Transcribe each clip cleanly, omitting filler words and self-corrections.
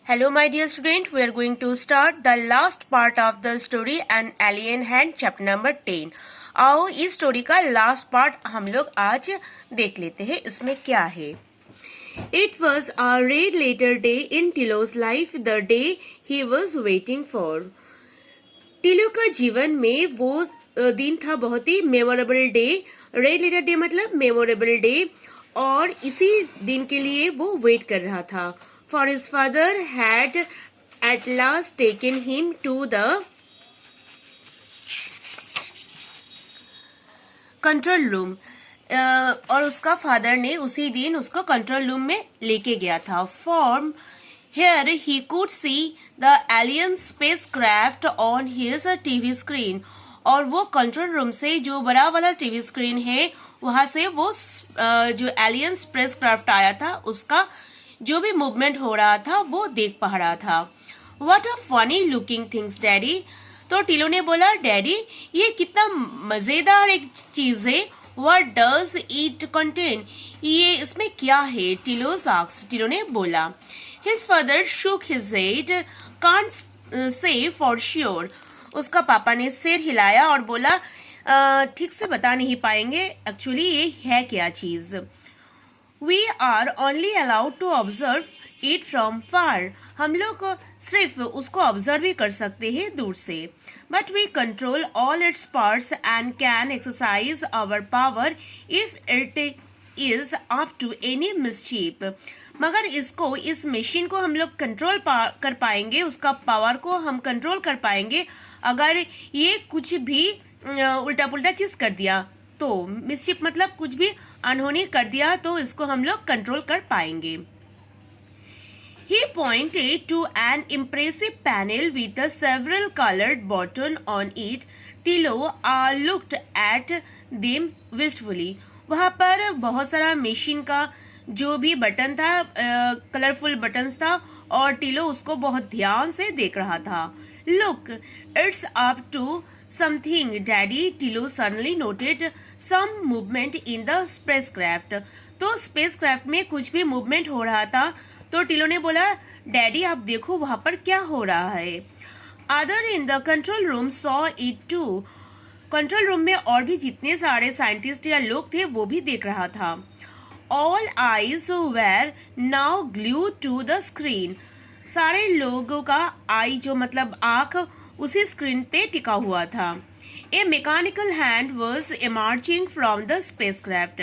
Hello, my dear student. We are going to start the last part of the story, An Alien Hand, chapter number 10. आओ इस story का last part हम लोग आज देख लेते हैं. इसमें क्या है. It was a red letter day in Tilo's life, the day he was waiting for. Dhillon का जीवन में वो दिन था बहुत ही memorable day. Red letter day मतलब मेमोरेबल डे, और इसी दिन के लिए वो वेट कर रहा था. For his father had at last taken him to the control room, और उसका फादर ने उसी दिन उसको कंट्रोल रूम में लेके गया था. From here he could see the alien spacecraft on his TV screen. और वो कंट्रोल रूम से, जो बड़ा वाला टीवी स्क्रीन है, वहां से वो जो एलियन स्पेसक्राफ्ट आया था उसका जो भी मूवमेंट हो रहा था वो देख पा रहा था. What a funny looking things, daddy. तो टिलो ने बोला, डैडी ये कितना मजेदार एक चीज है. What does it contain? ये इसमें क्या है? टिलो ने बोला. His father shook his head. Can't say for sure. उसका पापा ने सिर हिलाया और बोला, ठीक से बता नहीं पाएंगे एक्चुअली ये है क्या चीज. We are only allowed to observe it from far. हम लोग सिर्फ उसको ऑब्जर्व ही कर सकते हैं दूर से. But we control all its parts and can exercise our power if it is up to any mischief. मगर इसको, इस मशीन को हम लोग कंट्रोल कर पाएंगे, उसका पावर को हम कंट्रोल कर पाएंगे अगर ये कुछ भी उल्टा पुल्टा चीज कर दिया तो. मिसचिफ मतलब कुछ भी अनहोनी कर दिया तो इसको हम लोग कंट्रोल कर पाएंगे. He pointed to an impressive panel with a several colored buttons on it. Tilo looked at them wistfully. वहाँ पर बहुत सारा मशीन का जो भी बटन था, कलरफुल बटन्स था, और टिलो उसको बहुत ध्यान से देख रहा था. Look, it's up to something, Daddy. Tilo suddenly noted some movement in the spacecraft. तो स्पेसक्राफ्ट में कुछ भी मूवमेंट हो रहा था तो टिलो ने बोला, डैडी आप देखो वहां पर क्या हो रहा है. Other in the control room saw it too. Control room में और भी जितने सारे साइंटिस्ट या लोग थे वो भी देख रहा था. All eyes were now glued to the screen. सारे लोगों का आई जो मतलब आंख उसी स्क्रीन पे टिका हुआ था. A mechanical hand was emerging from the spacecraft.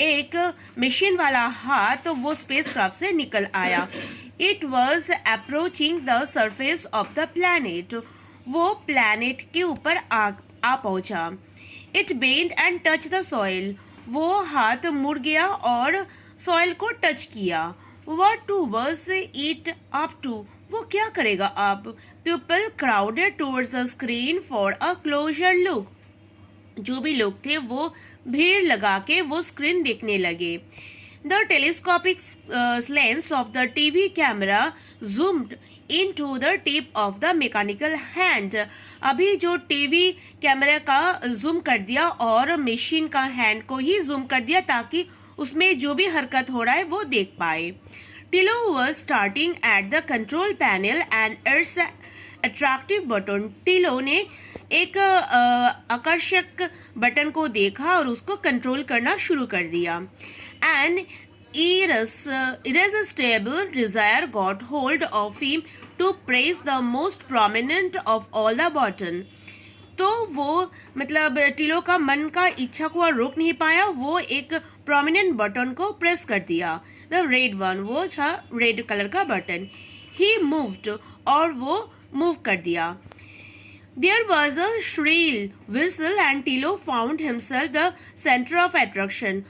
एक मशीन वाला हाथ वो स्पेसक्राफ्ट से निकल आया. It was approaching the surface of the planet. वो प्लैनेट के ऊपर आ पहुंचा. It bent and touched the soil. वो हाथ मुड़ गया और सॉइल को टच किया. What was it up to? वो क्या करेगा अब? People crowded towards the screen for a closer look. जो भी लोग थे वो भीड़ लगा के वो स्क्रीन देखने लगे. The telescopic lens of the TV camera zoomed into the tip of the mechanical hand. अभी जो टीवी कैमरा का जूम कर दिया और मशीन का हैंड को ही जूम कर दिया ताकि उसमें जो भी हरकत हो रहा है वो देख पाए. Tilo was starting at the control panel and its attractive button. Tilo ने एक आकर्षक बटन को देखा और उसको कंट्रोल करना शुरू कर दिया. An irresistible desire got hold of him to press the most prominent of all the button. तो वो मतलब टिलो का मन का इच्छा को रोक नहीं पाया, वो एक प्रोमिनेंट बटन को प्रेस कर दिया. द रेड वन, वो था रेड कलर का बटन. ही मूव्ड, और वो मूव कर दिया. There was a shrill whistle and Tilo found himself the center of attraction.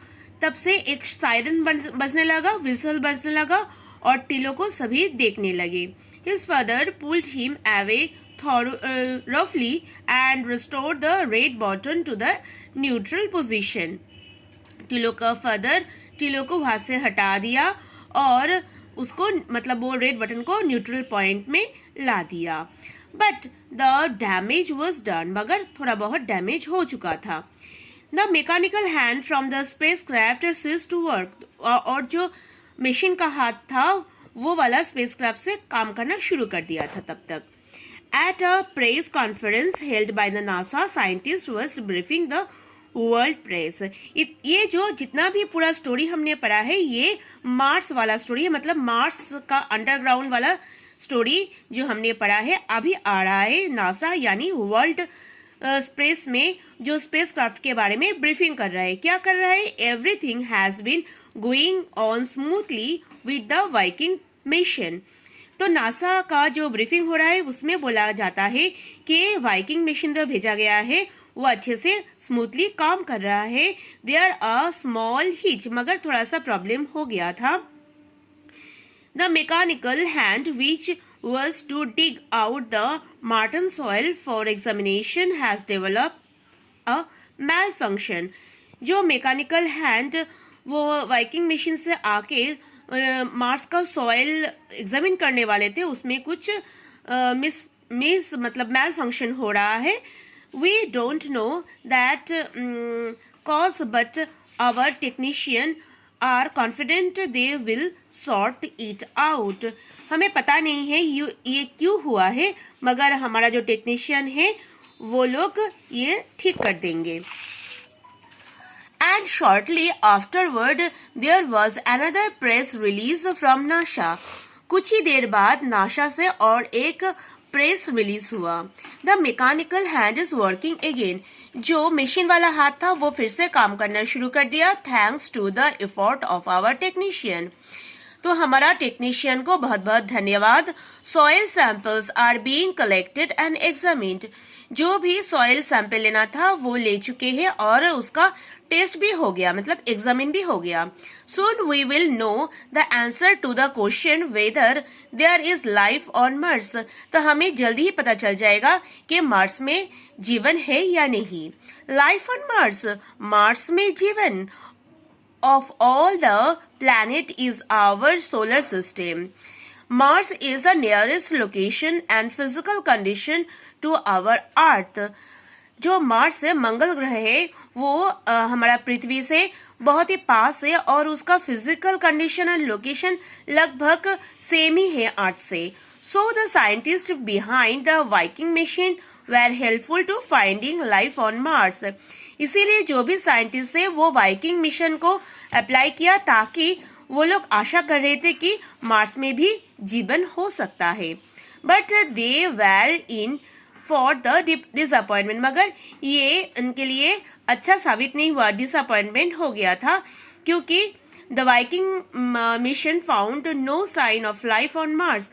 तब से एक सायरन बजने लगा, विसल बजने लगा और टिलो को सभी देखने लगे. His father pulled him away roughly and restored the red button to the neutral position. Dhillon का फादर टिलो को वहां से हटा दिया और उसको मतलब वो रेड बटन को न्यूट्रल पॉइंट में ला दिया. But the damage was done. मगर थोड़ा बहुत डैमेज हो चुका था. The mechanical hand from the spacecraft ceased to work. और जो मशीन का हाथ था वो वाला स्पेसक्राफ्ट से काम करना शुरू कर दिया था तब तक. At a press conference held by the NASA, scientists was briefing the world press. ये जो जितना भी पूरा स्टोरी हमने पढ़ा है ये मार्स वाला स्टोरी है, मतलब मार्स का अंडरग्राउंड वाला स्टोरी जो हमने पढ़ा है अभी आ रहा है नासा यानी वर्ल्ड स्पेस में, जो स्पेस क्राफ्ट के बारे में ब्रीफिंग कर रहा है. क्या कर रहा है? Everything has been going on smoothly with the Viking mission. तो नासा का जो ब्रीफिंग हो रहा है उसमें बोला जाता है कि वाइकिंग मिशन जो भेजा गया है वो अच्छे से स्मूथली काम कर रहा है. देयर अ स्मॉल हिच, मगर थोड़ा सा प्रॉब्लम हो गया था. The mechanical hand which was to dig out the Martian soil for examination has developed a malfunction. जो मैकेनिकल हैंड वो वाइकिंग मिशन से आके मार्स का सॉइल एग्जामिन करने वाले थे, उसमें कुछ मिस मतलब मैल फंक्शन हो रहा है. We don't know that cause but our technician are confident they will sort it out. हमें पता नहीं है ये क्यों हुआ है, मगर हमारा जो टेक्नीशियन है वो लोग ये ठीक कर देंगे. And shortly afterward, there was another press release from NASA. कुछ ही देर बाद नासा से और एक प्रेस रिलीज हुआ. The mechanical hand is working again. जो मशीन वाला हाथ था वो फिर से काम करना शुरू कर दिया, thanks to the effort of our technician. तो हमारा टेक्नीशियन को बहुत बहुत धन्यवाद. Soil samples are being collected and examined. जो भी सॉइल सैंपल लेना था वो ले चुके हैं और उसका टेस्ट भी हो गया, मतलब एग्जामिन भी हो गया. Soon we will know the answer to the question whether there is life on Mars. तो हमें जल्दी ही पता चल जाएगा कि मार्स में जीवन है या नहीं. लाइफ ऑन मार्स, मार्स में जीवन. Of all the planet is our solar system. Mars is the nearest location and physical condition to our Earth. जो मार्स है, मंगल ग्रह है, वो हमारा पृथ्वी से बहुत ही पास है और उसका फिजिकल कंडीशन और लोकेशन लगभग सेम ही है अर्थ से. So the scientist behind the Viking machine were helpful to finding life on Mars. इसीलिए जो भी साइंटिस्ट थे वो वाइकिंग मिशन को अप्लाई किया ताकि वो लोग आशा कर रहे थे कि मार्स में भी जीवन हो सकता है. But they were in for the disappointment. मगर ये उनके लिए अच्छा साबित नहीं हुआ, डिसअपॉइंटमेंट हो गया था, क्योंकि the Viking mission found no sign of life on Mars.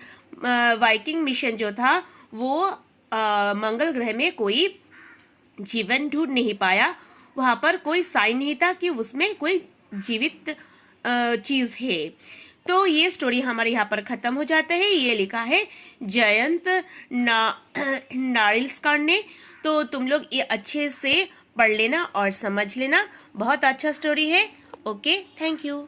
Viking mission जो था वो मंगल ग्रह में कोई जीवन ढूंढ नहीं पाया. वहां पर कोई साइन नहीं था कि उसमें कोई जीवित चीज है. तो ये स्टोरी हमारे यहाँ पर खत्म हो जाता है. ये लिखा है जयंत नारिल्स्कर ने. तो तुम लोग ये अच्छे से पढ़ लेना और समझ लेना. बहुत अच्छा स्टोरी है. Okay, thank you.